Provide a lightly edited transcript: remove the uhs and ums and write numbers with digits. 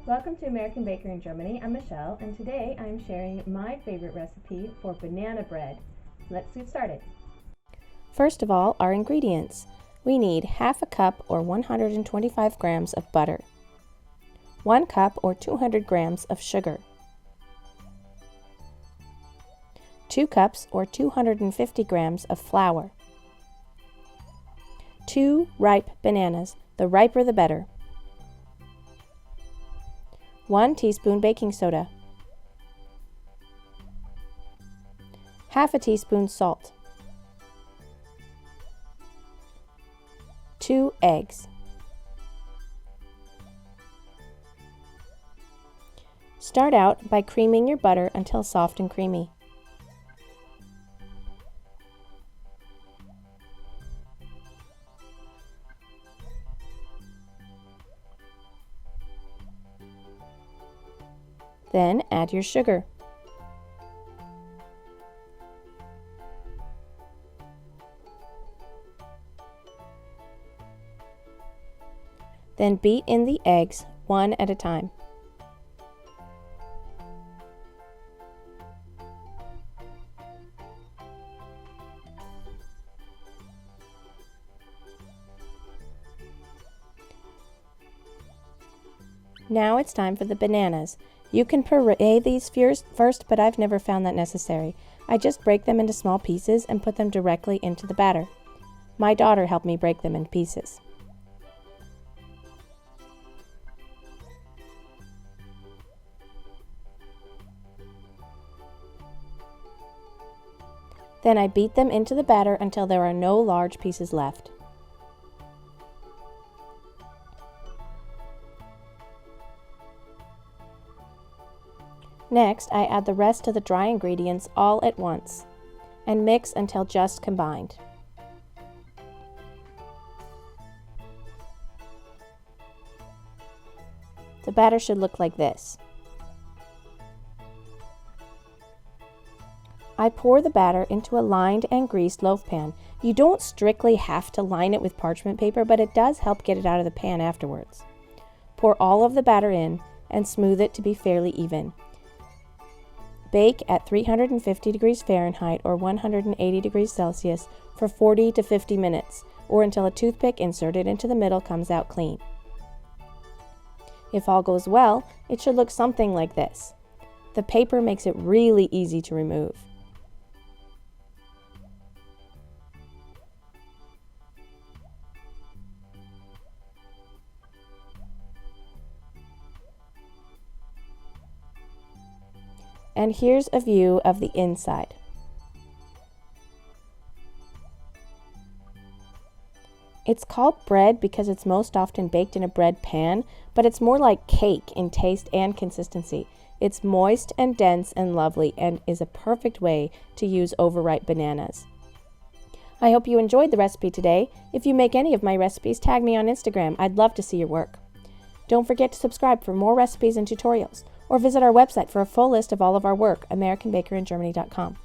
Welcome to American Baker in Germany. I'm Michelle, and today I'm sharing my favorite recipe for banana bread. Let's get started. First of all, our ingredients. We need half a cup or 125 grams of butter, 1 cup or 200 grams of sugar, 2 cups or 250 grams of flour, 2 ripe bananas, the riper the better, 1 teaspoon baking soda, half a teaspoon salt, 2 eggs. Start out by creaming your butter until soft and creamy. Then add your sugar. Then beat in the eggs one at a time. Now it's time for the bananas. You can puree these first, but I've never found that necessary. I just break them into small pieces and put them directly into the batter. My daughter helped me break them into pieces. Then I beat them into the batter until there are no large pieces left. Next, I add the rest of the dry ingredients all at once and mix until just combined. The batter should look like this. I pour the batter into a lined and greased loaf pan. You don't strictly have to line it with parchment paper, but it does help get it out of the pan afterwards. Pour all of the batter in and smooth it to be fairly even. Bake at 350 degrees Fahrenheit or 180 degrees Celsius for 40 to 50 minutes, or until a toothpick inserted into the middle comes out clean. If all goes well, it should look something like this. The paper makes it really easy to remove. And here's a view of the inside. It's called bread because it's most often baked in a bread pan, but it's more like cake in taste and consistency. It's moist and dense and lovely and is a perfect way to use overripe bananas. I hope you enjoyed the recipe today. If you make any of my recipes, tag me on Instagram. I'd love to see your work. Don't forget to subscribe for more recipes and tutorials, or visit our website for a full list of all of our work, AmericanBakerInGermany.com.